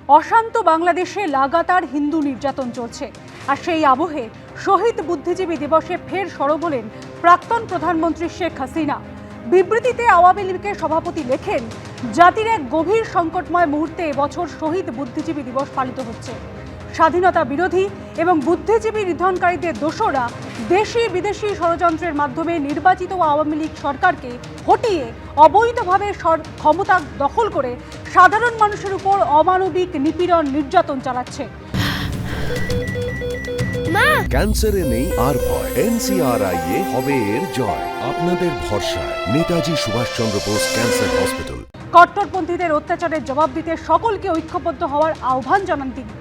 অশান্ত বাংলাদেশে লাগাতার হিন্দু নির্যাতন চলছে, আর সেই আবহে শহীদ বুদ্ধিজীবী দিবসে ফের সরব হলেন প্রাক্তন প্রধানমন্ত্রী শেখ হাসিনা। বিবৃতিতে আওয়ামী লীগের সভাপতি লেখেন, জাতির এক গভীর সংকটময় মুহূর্তে এবছর শহীদ বুদ্ধিজীবী দিবস পালিত হচ্ছে। স্বাধীনতা বিরোধী এবং বুদ্ধিজীবী নিধনকারীদের দোষরা দেশি বিদেশি ষড়যন্ত্রের মাধ্যমে নির্বাচিত আওয়ামী লীগ সরকারকে হটিয়ে অবৈধভাবে ক্ষমতা দখল করে সাধারণ মানুষের উপর অমানবিক নিপীড়ন নির্যাতন চালাচ্ছে। ক্যান্সারে নেই আর ভয়, NCRI হবে এর জয়। আপনাদের ভরসা নেতাজি সুভাষচন্দ্র বোস ক্যান্সার হসপিটাল। কট্টরপন্থীদের অত্যাচারের জবাব দিতে সকলকে ঐক্যবদ্ধ হওয়ার আহ্বান জানান তিনি।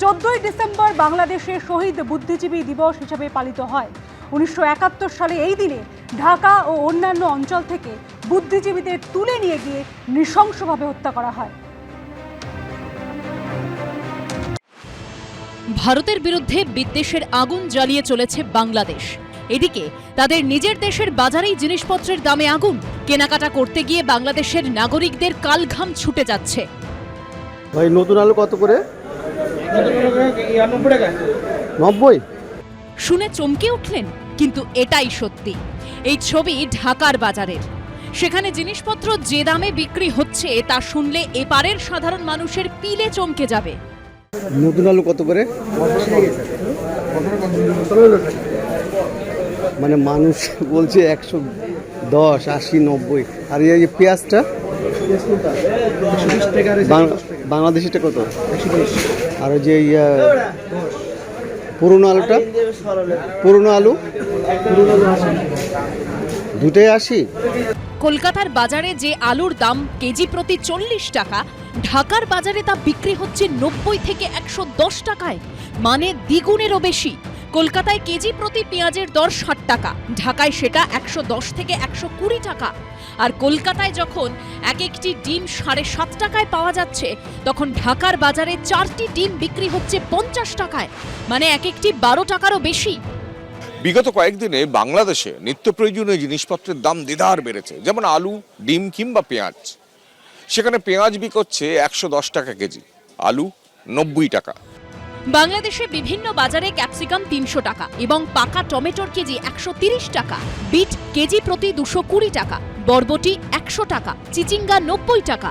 14ই ডিসেম্বর বাংলাদেশে শহীদ বুদ্ধিজীবী দিবস হিসেবে পালিত হয়। 1971 সালে এই দিনে ঢাকা ও অন্যান্য অঞ্চল থেকে বুদ্ধিজীবীদের তুলে নিয়ে গিয়ে নৃশংসভাবে হত্যা করা হয়। ভারতের বিরুদ্ধে বিদ্বেষের আগুন জ্বালিয়ে চলেছে বাংলাদেশ। এদিকে তাদের নিজের দেশের বাজারেই জিনিসপত্রের দামে আগুন। কেনাকাটা করতে গিয়ে বাংলাদেশের নাগরিকদের কালঘাম ছুটে যাচ্ছে। ভাই নতুন আলু কত করে? 90। শুনে চমকে উঠলেন, কিন্তু এটাই সত্যি। এই ছবি ঢাকার বাজারের। সেখানে জিনিসপত্র যে দামে বিক্রি হচ্ছে তা শুনলে এপারের সাধারণ মানুষের পিলে চমকে যাবে। নতুন আলু কত করে? মানে মানুষ বলছে 110, 80, 90। আর এই যে পেঁয়াজটা বাংলাদেশিটা কত? আর ওই যে পুরনো আলুটা, পুরনো আলু দুটোই 80। কলকাতার বাজারে যে আলুর দাম কেজি প্রতি 40 টাকা, ঢাকার বাজারে তা বিক্রি হচ্ছে 90 থেকে 110 টাকায়, মানে দ্বিগুণেরও বেশি। কলকাতায় কেজি প্রতি পেঁয়াজের দর 60 টাকা, ঢাকায় সেটা 110 থেকে 120 টাকা। আর কলকাতায় যখন এক একটি ডিম 7.5 টাকায় পাওয়া যাচ্ছে, তখন ঢাকার বাজারে 4টি ডিম বিক্রি হচ্ছে 50 টাকায়, মানে এক একটি 12 টাকারও বেশি। বিগত কয়েকদিনে বাংলাদেশে নিত্য প্রয়োজনীয় জিনিসপত্রের দাম দেদার বেড়েছে, যেমন আলু, ডিম কিংবা পেঁয়াজ। সেখানে পেঁয়াজ বিক্রি হচ্ছে 110 টাকা কেজি, আলু 90 টাকা। বাংলাদেশে বিভিন্ন বাজারে ক্যাপসিকাম 300 টাকা এবং পাকা টমেটোর কেজি 130 টাকা, বিট কেজি প্রতি 220 টাকা, বরবটি 100 টাকা, চিচিঙ্গা 90 টাকা।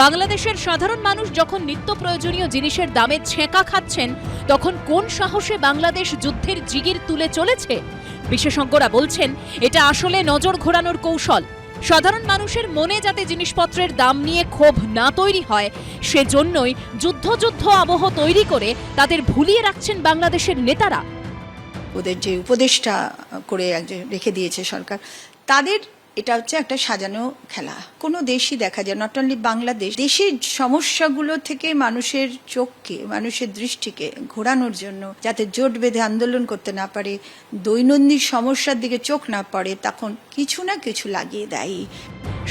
বাংলাদেশের সাধারণ মানুষ যখন নিত্য প্রয়োজনীয় জিনিসের দামে ছেঁকা খাচ্ছেন, তখন কোন সাহসে বাংলাদেশ যুদ্ধের জিগির তুলে চলেছে? বিশেষজ্ঞরা বলছেন, এটা আসলে নজর ঘোরানোর কৌশল। সাধারণ মানুষের মনে যাতে জিনিসপত্রের দাম নিয়ে ক্ষোভ না তৈরি হয়, সেজন্যই যুদ্ধ আবহ তৈরি করে তাদের ভুলিয়ে রাখছেন বাংলাদেশের নেতারা। ওদের যে উপদেষ্টা করে রেখে দিয়েছে সরকার, তাদের এটা হচ্ছে একটা সাজানো খেলা। কোনো দেশই দেখা যায়, নট অনলি বাংলাদেশ, দেশের সমস্যাগুলো থেকে মানুষের চোখকে, মানুষের দৃষ্টিকে ঘোরানোর জন্য, যাতে জোট বেঁধে আন্দোলন করতে না পারে, দৈনন্দিন সমস্যার দিকে চোখ না পড়ে, তখন কিছু না কিছু লাগিয়ে দেয়।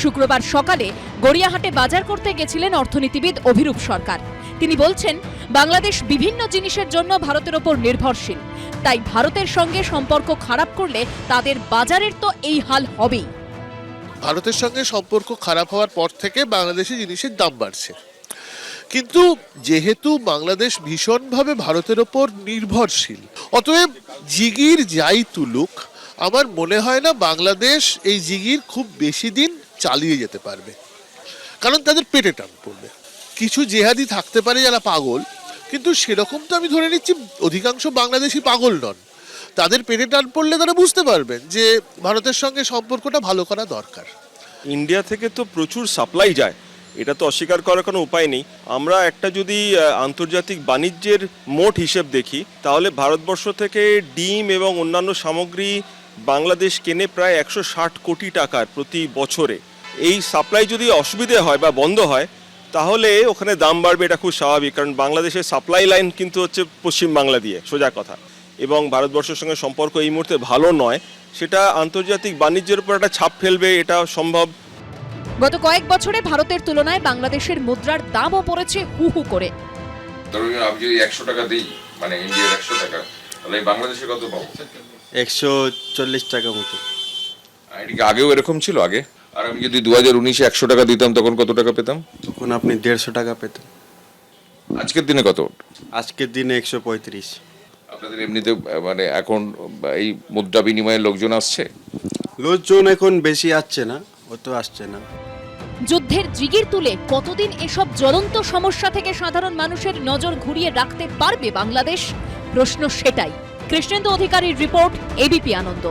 শুক্রবার সকালে গড়িয়াহাটে বাজার করতে গেছিলেন অর্থনীতিবিদ অভিরূপ সরকার। তিনি বলছেন, বাংলাদেশ বিভিন্ন জিনিসের জন্য ভারতের ওপর নির্ভরশীল, তাই ভারতের সঙ্গে সম্পর্ক খারাপ করলে তাদের বাজারের তো এই হাল হবেই। ভারতের সঙ্গে সম্পর্ক খারাপ হওয়ার পর থেকে বাংলাদেশি জিনিসের দাম বাড়ছে, কিন্তু যেহেতু বাংলাদেশ ভীষণভাবে ভারতের ওপর নির্ভরশীল, অতএব জিগির যাই তুলুক, আমার মনে হয় না বাংলাদেশ এই জিগির খুব বেশি দিন চালিয়ে যেতে পারবে, কারণ তাদের পেটে টান পড়বে। কিছু জেহাদি থাকতে পারে যারা পাগল, কিন্তু সেরকম তো আমি ধরে নিচ্ছি অধিকাংশ বাংলাদেশি পাগল নন। তাদের পেটে টান পড়লে তারা বুঝতে পারবেন যে ভারতের সঙ্গে সম্পর্কটা ভালো করা দরকার। ইন্ডিয়া থেকে তো প্রচুর সাপ্লাই যায়, এটা তো অস্বীকার করার কোনো উপায় নেই। আমরা একটা যদি আন্তর্জাতিক বাণিজ্যের মোট হিসেব দেখি, তাহলে ভারতবর্ষ থেকে ডিম এবং অন্যান্য সামগ্রী বাংলাদেশ কেনে প্রায় 160 কোটি টাকার প্রতি বছরে। এই সাপ্লাই যদি অসুবিধে হয় বা বন্ধ হয়, তাহলে ওখানে দাম বাড়বে, এটা খুব স্বাভাবিক, কারণ বাংলাদেশের সাপ্লাই লাইন কিন্তু হচ্ছে পশ্চিম বাংলা দিয়ে, সোজা কথা। এবং ভারতবর্ষের সঙ্গে সম্পর্ক এই মুহূর্তে ভালো নয়, সেটা আন্তর্জাতিক বাণিজ্যের উপর একটা ছাপ ফেলবে, এটা সম্ভব। গত কয়েক বছরে ভারতের তুলনায় বাংলাদেশের মুদ্রার দামও পড়েছে হু হু করে। ধরুন আমি যদি 100 টাকা দিই, মানে ইন্ডিয়ার 100 টাকা, তাহলে বাংলাদেশে কত পাবো? 140 টাকা মতো। এটা আগেও এরকম ছিল আগে? আর আমি যদি 2019-এ 100 টাকা দিতাম, তখন কত টাকা পেতাম? তখন আপনি 150 টাকা পেতেন। আজকের দিনে কত? আজকের দিনে 135। আপনাদের এমনিতে মানে এখন এই মুদ্রা বিনিময়ে লোকজন আসছে? লোকজন এখন বেশি আসছে না, অত আসছে না। যুদ্ধের জিগির তুলে কতদিন এসব জ্বলন্ত সমস্যা থেকে সাধারণ মানুষের নজর ঘুরিয়ে রাখতে পারবে বাংলাদেশ? প্রশ্ন সেটাই। কৃষ্ণেন্দু অধিকারীর রিপোর্ট, এবিপি আনন্দ।